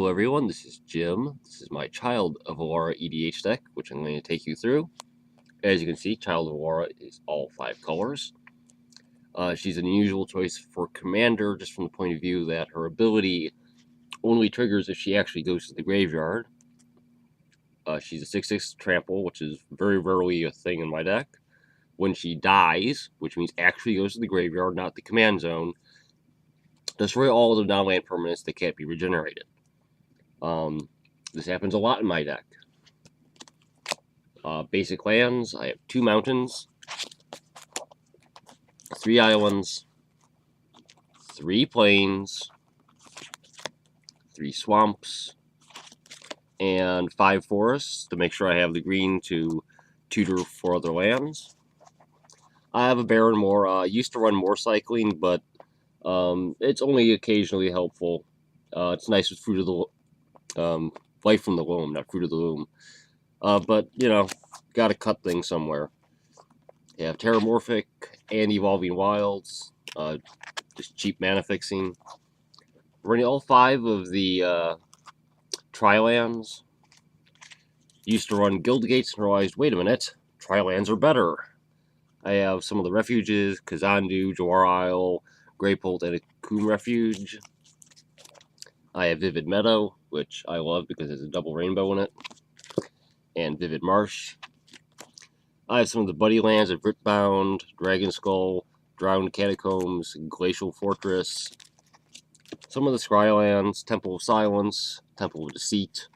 Hello everyone, this is Jim. This is my Child of Alara EDH deck, which I'm going to take you through. As you can see, Child of Alara is all 5 colors. She's an unusual choice for Commander, just from the point of view that her ability only triggers if she actually goes to the graveyard. She's a 6/6 trample, which is very rarely a thing in my deck. When she dies, which means actually goes to the graveyard, not the command zone, destroy all of the non-land permanents that can't be regenerated. This happens a lot in my deck. Basic lands, I have 2 mountains, 3 islands, 3 plains, 3 swamps, and 5 forests to make sure I have the green to tutor for other lands. I have a Baron Moor. I used to run more cycling, but it's only occasionally helpful. It's nice with Fruit of the Life from the Loam, not Fruit of the Loom. But, you know, gotta cut things somewhere. You have Terramorphic and Evolving Wilds, just cheap mana fixing. Running all 5 of the Tri-lands. Used to run Guild Gates and realized, wait a minute, Tri-lands are better. I have some of the refuges, Kazandu, Jawar Isle, Greypolt, and a Coombe Refuge. I have Vivid Meadow, which I love because there's a double rainbow in it, and Vivid Marsh. I have some of the buddy lands of Gritbound, Dragon Skull, Drowned Catacombs, Glacial Fortress. Some of the Scrylands, Temple of Silence, Temple of Deceit,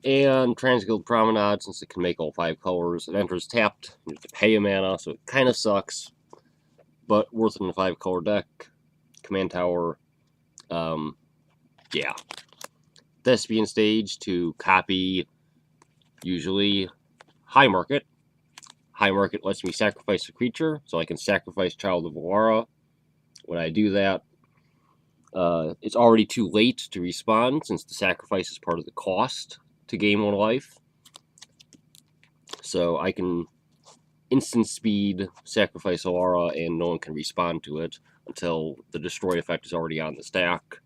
and Transguild Promenade, since it can make all 5 colors. It enters tapped, you have to pay a mana, so it kind of sucks, but worth it in a 5-color deck. Command Tower, yeah. Thespian Stage to copy, usually, High Market. High Market lets me sacrifice a creature, so I can sacrifice Child of Alara. When I do that, it's already too late to respawn, since the sacrifice is part of the cost to gain 1 life. So I can instant speed sacrifice Alara, and no one can respond to it until the destroy effect is already on the stack.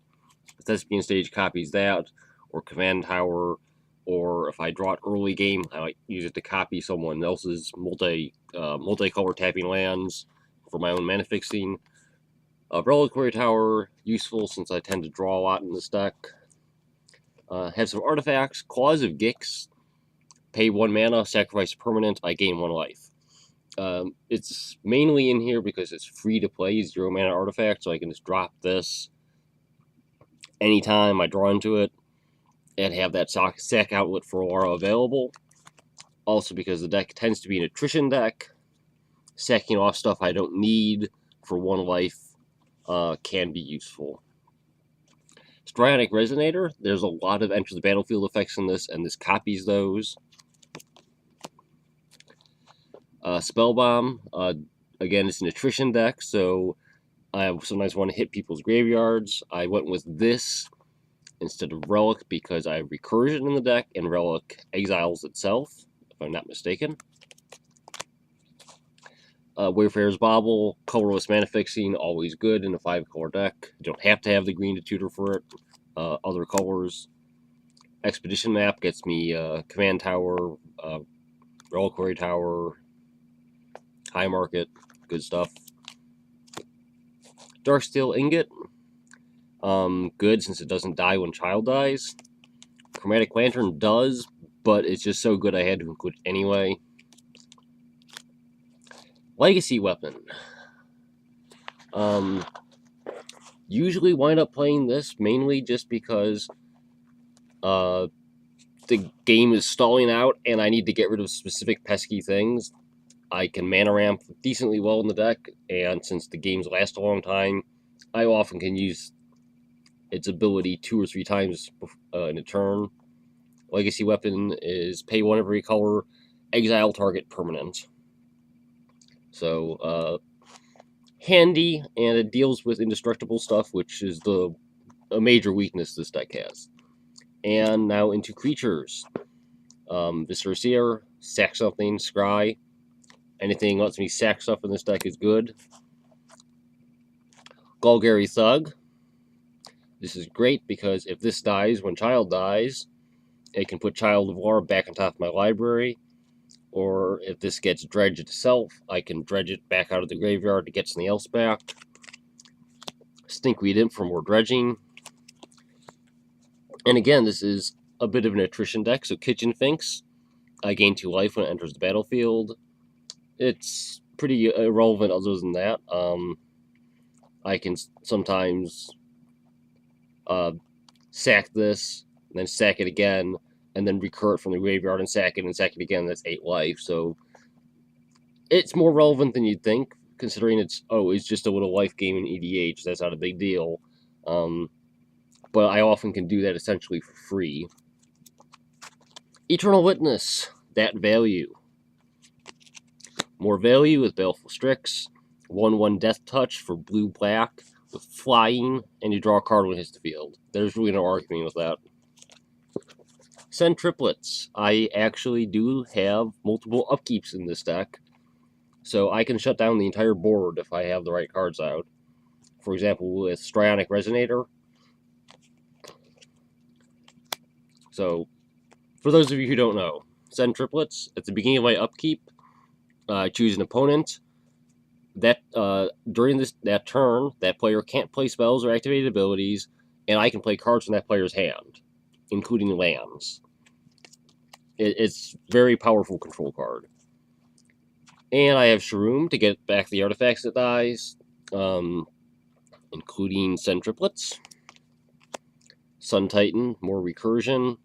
The Thespian Stage copies that, or Command Tower, or if I draw it early game, I might use it to copy someone else's multicolor tapping lands for my own mana fixing. Reliquary Tower, useful since I tend to draw a lot in this deck. Have some artifacts. Claws of Gix. Pay 1 mana, sacrifice permanent, I gain 1 life. It's mainly in here because it's free to play, 0 mana artifact, so I can just drop this anytime I draw into it, and have that sack outlet for Alara available. Also because the deck tends to be an attrition deck, sacking off stuff I don't need for 1 life can be useful. Strionic Resonator, there's a lot of enter the battlefield effects in this, and this copies those. Spellbomb, again, it's an attrition deck, so I sometimes want to hit people's graveyards. I went with this instead of Relic because I have Recursion in the deck, and Relic exiles itself, if I'm not mistaken. Wayfarer's Bauble, colorless mana fixing, always good in a 5-color deck. You don't have to have the green to tutor for it. Other colors. Expedition Map gets me Command Tower, Reliquary Tower, High Market, good stuff. Darksteel Ingot, good since it doesn't die when Child dies. Chromatic Lantern does, but it's just so good I had to include it anyway. Legacy Weapon. Usually wind up playing this mainly just because the game is stalling out and I need to get rid of specific pesky things. I can mana ramp decently well in the deck, and since the games last a long time, I often can use its ability 2 or 3 times in a turn. Legacy Weapon is pay 1 every color, exile target permanent. So, handy, and it deals with indestructible stuff, which is a major weakness this deck has. And now into creatures. Viscera Seer, sack something, scry. Anything lets me sack stuff in this deck is good. Golgari Thug. This is great because if this dies when Child dies, it can put Child of Alara back on top of my library. Or if this gets dredged itself, I can dredge it back out of the graveyard to get something else back. Stinkweed Imp for more dredging. And again, this is a bit of an attrition deck, so Kitchen Finks. I gain 2 life when it enters the battlefield. It's pretty irrelevant other than that. I can sometimes sack this, and then sack it again, and then recur it from the graveyard and sack it again. That's 8 life, so it's more relevant than you'd think, considering it's just a little life game in EDH. That's not a big deal. But I often can do that essentially for free. Eternal Witness, that value. More value with Baleful Strix. 1/1 Death Touch for blue-black with flying, and you draw a card when it hits the field. There's really no arguing with that. Send triplets. I actually do have multiple upkeeps in this deck, so I can shut down the entire board if I have the right cards out. For example, with Strionic Resonator. So, for those of you who don't know, send triplets. At the beginning of my upkeep, I choose an opponent. That during that turn, that player can't play spells or activated abilities, and I can play cards from that player's hand, including lands. It's very powerful control card. And I have Shroom to get back the artifacts that dies, including send triplets. Sun Titan, more recursion.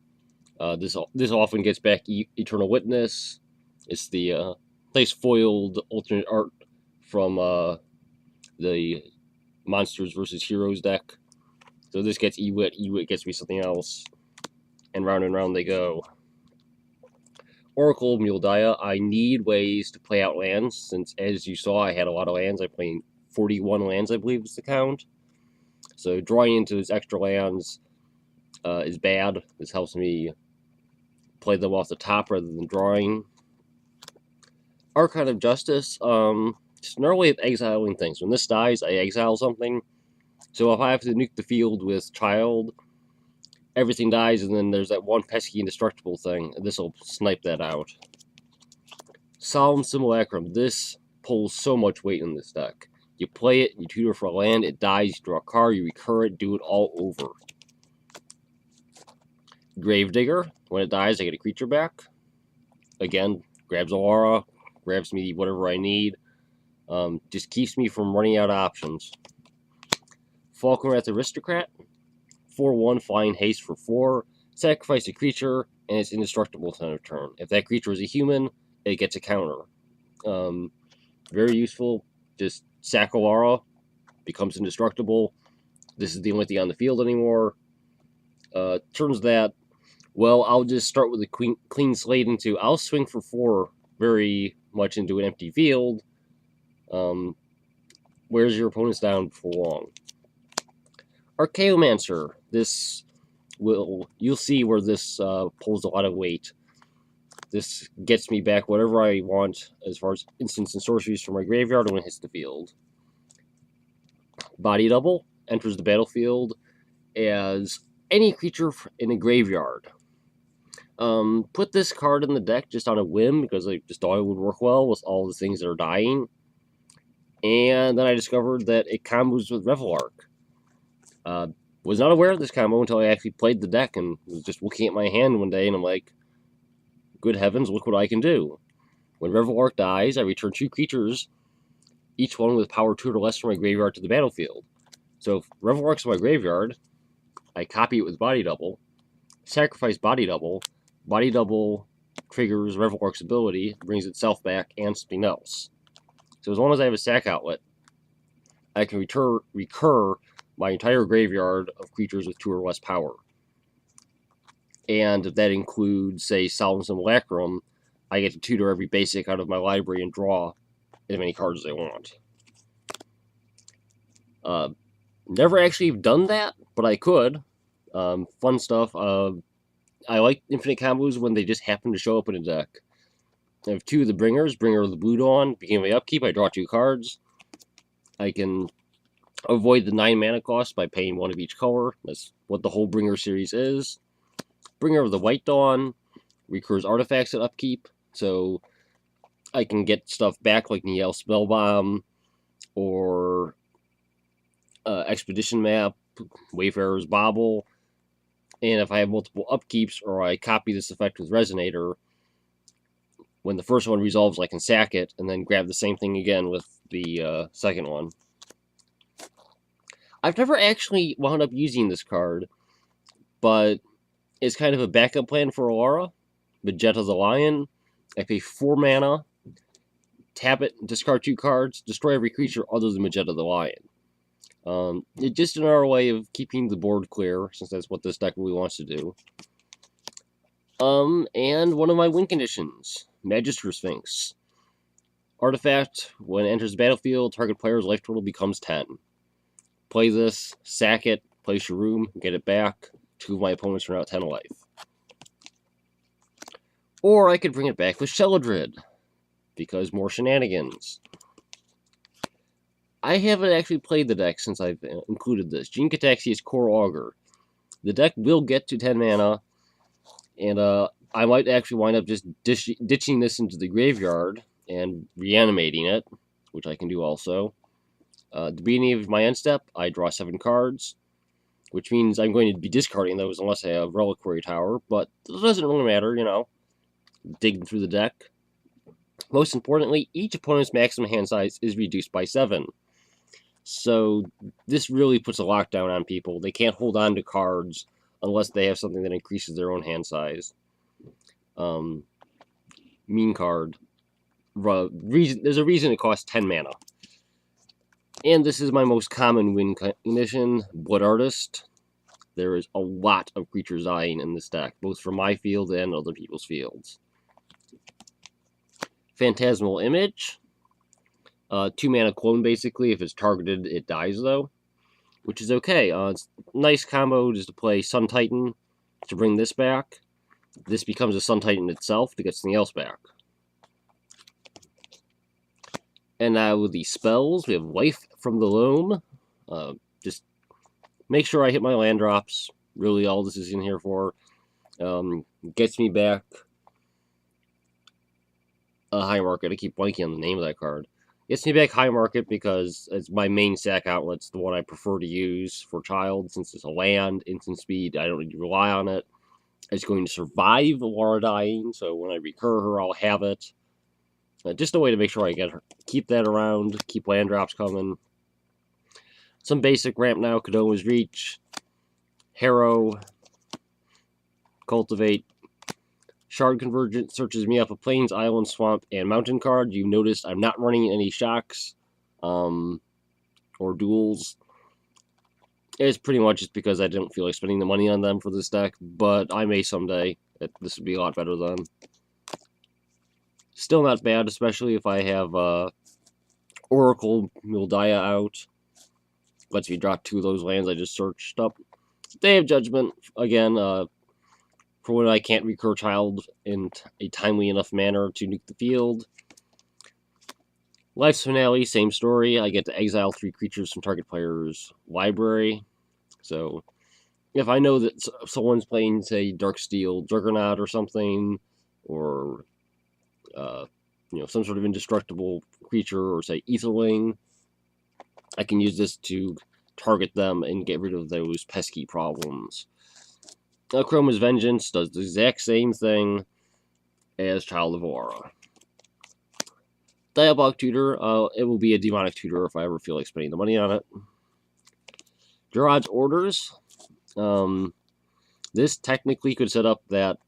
This often gets back Eternal Witness. It's the nice foiled alternate art from the Monsters vs. Heroes deck. So this gets Ewit gets me something else, and round they go. Oracle of Muldiah, I need ways to play out lands, since as you saw I had a lot of lands. I played 41 lands, I believe is the count. So drawing into these extra lands is bad. This helps me play them off the top rather than drawing. Archon of Justice, just another way of exiling things. When this dies, I exile something. So if I have to nuke the field with Child, everything dies, and then there's that one pesky indestructible thing, and this will snipe that out. Solemn Simulacrum. This pulls so much weight in this deck. You play it, you tutor for a land, it dies, you draw a card, you recur it, do it all over. Gravedigger. When it dies, I get a creature back. Again, grabs Alara, grabs me whatever I need. Just keeps me from running out of options. Falconwrath Aristocrat. 4/1 flying haste for 4. Sacrifice a creature, and it's indestructible center turn. If that creature is a human, it gets a counter. Very useful. Just sack Alara, becomes indestructible. This is the only thing on the field anymore. Turns that, well, I'll just start with a clean slate into, I'll swing for 4 very much into an empty field. Wears your opponents down for long. Archaeomancer. You'll see where this pulls a lot of weight. This gets me back whatever I want as far as instants and sorceries from my graveyard when it hits the field. Body Double enters the battlefield as any creature in a graveyard. Put this card in the deck just on a whim because I just thought it would work well with all the things that are dying. And then I discovered that it combos with Reveillark. Was not aware of this combo until I actually played the deck and was just looking at my hand one day, and I'm like, good heavens, look what I can do. When Reveillark dies, I return 2 creatures, each one with power 2 or less from my graveyard to the battlefield. So if Reveillark's in my graveyard, I copy it with Body Double, sacrifice Body Double triggers Reveillark's ability, brings itself back, and something else. So as long as I have a sack outlet, I can recur my entire graveyard of creatures with 2 or less power. And if that includes, say, Solemn Simulacrum, I get to tutor every basic out of my library and draw as many cards as I want. Never actually done that, but I could. Fun stuff. I like infinite combos when they just happen to show up in a deck. I have 2 of the Bringers. Bringer of the Blue Dawn. Beginning of my upkeep, I draw 2 cards. I can Avoid the 9 mana cost by paying 1 of each color. That's what the whole Bringer series is. Bringer of the White Dawn recurs artifacts at upkeep, so I can get stuff back like Niel Spellbomb or Expedition Map, Wayfarer's Bauble. And if I have multiple upkeeps or I copy this effect with Resonator, when the first one resolves, I can sack it and then grab the same thing again with the second one. I've never actually wound up using this card, but it's kind of a backup plan for Alara. Megata the Lion. I pay 4 mana, tap it, discard 2 cards, destroy every creature other than Megata the Lion. It's just another way of keeping the board clear, since that's what this deck really wants to do. And one of my win conditions, Magister Sphinx. Artifact, when it enters the battlefield, target player's life total becomes 10. Play this, sack it, place your room, get it back. 2 of my opponents are now 10 life. Or I could bring it back with Sheldred, because more shenanigans. I haven't actually played the deck since I've included this. Gene Cataxia's Core Augur. The deck will get to 10 mana, and I might actually wind up just ditching this into the graveyard and reanimating it, which I can do also. At the beginning of my end step, I draw 7 cards, which means I'm going to be discarding those unless I have Reliquary Tower, but it doesn't really matter, you know. Digging through the deck. Most importantly, each opponent's maximum hand size is reduced by 7. So this really puts a lockdown on people. They can't hold on to cards unless they have something that increases their own hand size. Mean card. There's a reason it costs 10 mana. And this is my most common win condition, Blood Artist. There is a lot of creatures dying in this deck, both from my field and other people's fields. Phantasmal Image. 2 mana clone, basically. If it's targeted, it dies, though. Which is okay. It's a nice combo just to play Sun Titan to bring this back. This becomes a Sun Titan itself to get something else back. And now with the spells, we have Life from the Loam. Just make sure I hit my land drops. Really all this is in here for. Gets me back a High Market. I keep blanking on the name of that card. Gets me back High Market because it's my main sack outlet. It's the one I prefer to use for Child, since it's a land, instant speed. I don't need to rely on it. It's going to survive Alara dying, so when I recur her, I'll have it. Just a way to make sure I get her. Keep that around. Keep land drops coming. Some basic ramp now. Kodoma's Reach. Harrow. Cultivate. Shard Convergence searches me up a Plains, Island, Swamp, and Mountain card. You noticed I'm not running any shocks or duels. It's pretty much just because I don't feel like spending the money on them for this deck, but I may someday. This would be a lot better then. Still not bad, especially if I have Oracle Mildia out. Lets me drop 2 of those lands I just searched up. Day of Judgment, again, for when I can't recur Child in a timely enough manner to nuke the field. Life's Finale, same story. I get to exile 3 creatures from target player's library. So, if I know that someone's playing, say, Darksteel Juggernaut or something, or some sort of indestructible creature, or say Etherling, I can use this to target them and get rid of those pesky problems. Chroma's Vengeance does the exact same thing as Child of Alara. Diabolic Tutor, it will be a demonic tutor if I ever feel like spending the money on it. Gerard's Orders. This technically could set up that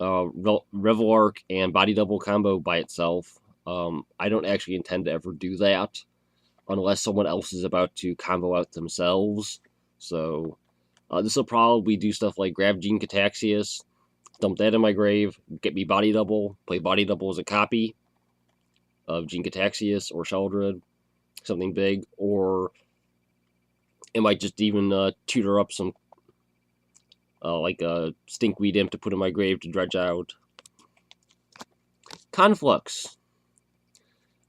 Reveillark and Body Double combo by itself. I don't actually intend to ever do that unless someone else is about to combo out themselves. So this will probably do stuff like grab Gene Cataxias, dump that in my grave, get me Body Double, play Body Double as a copy of Gene Cataxias or Sheldred, something big, or it might just even tutor up some like a Stinkweed Imp to put in my grave to dredge out. Conflux.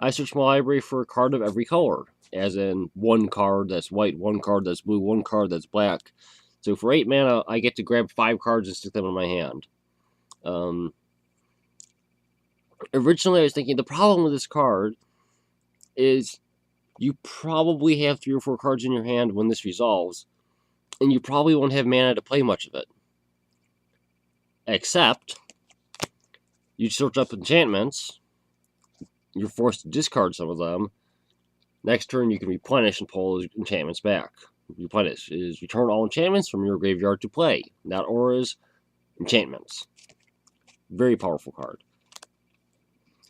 I search my library for a card of every color. as in one card that's white, one card that's blue, one card that's black. So for 8 mana, I get to grab 5 cards and stick them in my hand. Originally, I was thinking the problem with this card is you probably have 3 or 4 cards in your hand when this resolves, and you probably won't have mana to play much of it. Except, you search up enchantments, you're forced to discard some of them. Next turn, you can replenish and pull those enchantments back. Replenish is return all enchantments from your graveyard to play. Not auras, enchantments. Very powerful card.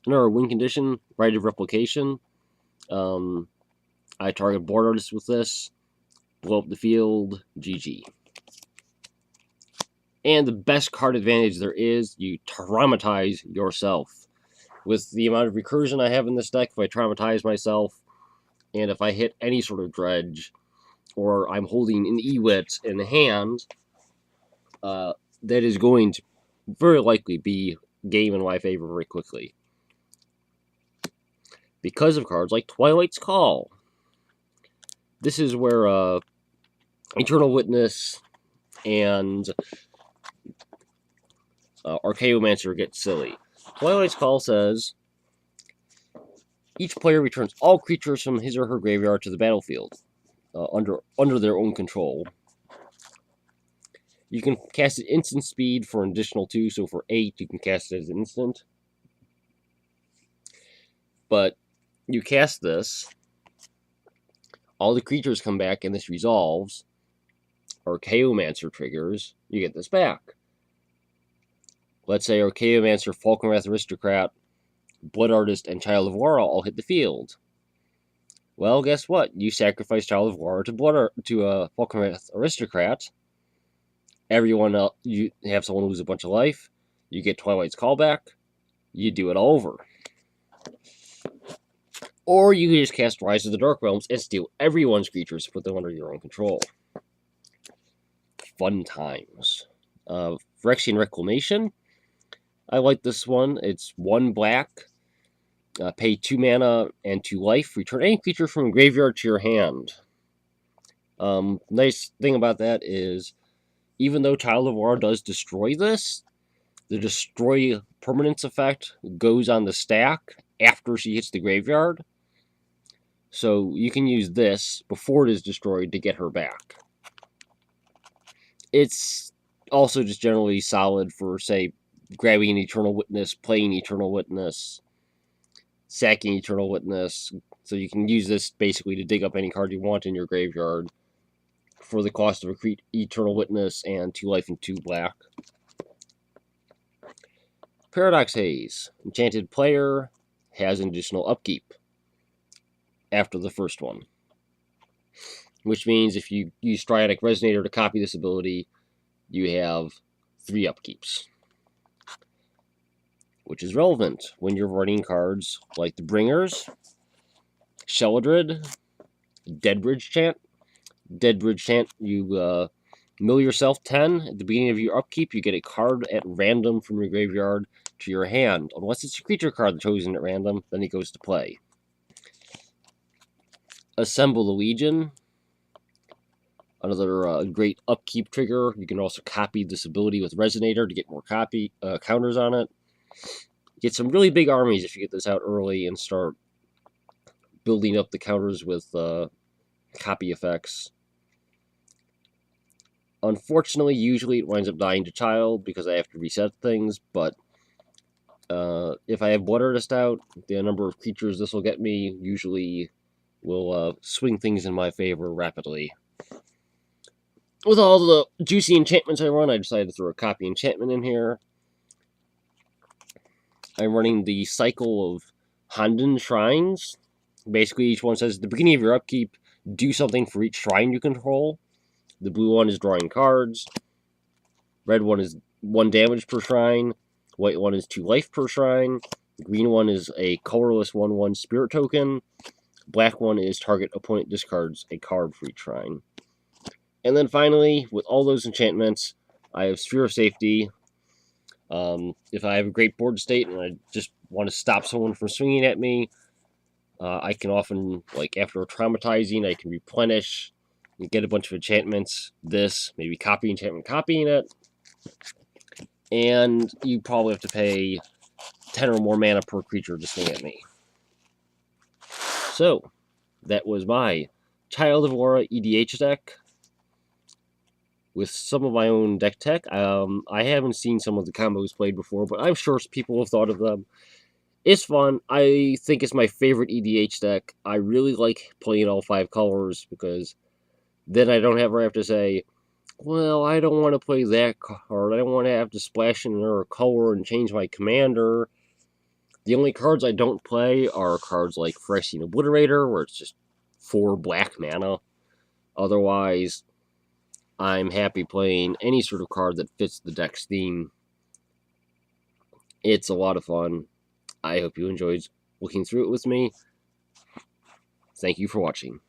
Another win condition, Right of Replication. I target board artists with this, blow up the field, GG. And the best card advantage there is, you traumatize yourself. With the amount of recursion I have in this deck, if I traumatize myself, and if I hit any sort of dredge, or I'm holding an Ewit in the hand, that is going to very likely be game in my favor very quickly. Because of cards like Twilight's Call. This is where Eternal Witness and Archaeomancer gets silly. Twilight's Call says, each player returns all creatures from his or her graveyard to the battlefield, under their own control. You can cast it instant speed for an additional 2, so for 8 you can cast it as an instant. But you cast this, all the creatures come back and this resolves, Archaeomancer triggers, you get this back. Let's say Archaeomancer, Falkenrath Aristocrat, Blood Artist, and Child of Alara all hit the field. Well, guess what? You sacrifice Child of Alara to Falkenrath Aristocrat. Everyone else, you have someone lose a bunch of life. You get Twilight's Call back. You do it all over. Or you can just cast Rise of the Dark Realms and steal everyone's creatures to put them under your own control. Fun times. Phyrexian Reclamation. I like this one. It's 1 black. Pay 2 mana and 2 life. Return any creature from a graveyard to your hand. Nice thing about that is, even though Child of Alara does destroy this, the destroy permanence effect goes on the stack after she hits the graveyard. So you can use this before it is destroyed to get her back. It's also just generally solid for, say, grabbing an Eternal Witness, playing Eternal Witness, sacking Eternal Witness. So you can use this basically to dig up any card you want in your graveyard for the cost of a Eternal Witness and 2 life and 2 black. Paradox Haze. Enchanted player has an additional upkeep after the first one. Which means if you use Triadic Resonator to copy this ability, you have 3 upkeeps. Which is relevant when you're running cards like the Bringers, Sheldred, Deadbridge Chant. Deadbridge Chant, you mill yourself 10. At the beginning of your upkeep, you get a card at random from your graveyard to your hand. Unless it's a creature card chosen at random, then it goes to play. Assemble the Legion. Another great upkeep trigger. You can also copy this ability with Resonator to get more counters on it. Get some really big armies if you get this out early and start building up the counters with copy effects. Unfortunately, usually it winds up dying to Child because I have to reset things, but if I have Blood Artist out, the number of creatures this will get me usually will swing things in my favor rapidly. With all the juicy enchantments I run, I decided to throw a copy enchantment in here. I'm running the cycle of Honden Shrines. Basically, each one says, at the beginning of your upkeep, do something for each shrine you control. The blue one is drawing cards. Red one is 1 damage per shrine. White one is 2 life per shrine. The green one is a colorless 1/1 spirit token. Black one is target opponent discards a card for each shrine. And then finally, with all those enchantments, I have Sphere of Safety. If I have a great board state and I just want to stop someone from swinging at me, I can often, like after traumatizing, I can replenish and get a bunch of enchantments. This, maybe copy enchantment, copying it. And you probably have to pay 10 or more mana per creature to swing at me. So, that was my Child of Alara EDH deck with some of my own deck tech. I haven't seen some of the combos played before, but I'm sure people have thought of them. It's fun. I think it's my favorite EDH deck. I really like playing all 5 colors because then I don't ever have to say, well, I don't want to play that card. I don't want to have to splash in another color and change my commander. The only cards I don't play are cards like Phyrexian Obliterator, where it's just 4 black mana. Otherwise, I'm happy playing any sort of card that fits the deck's theme. It's a lot of fun. I hope you enjoyed looking through it with me. Thank you for watching.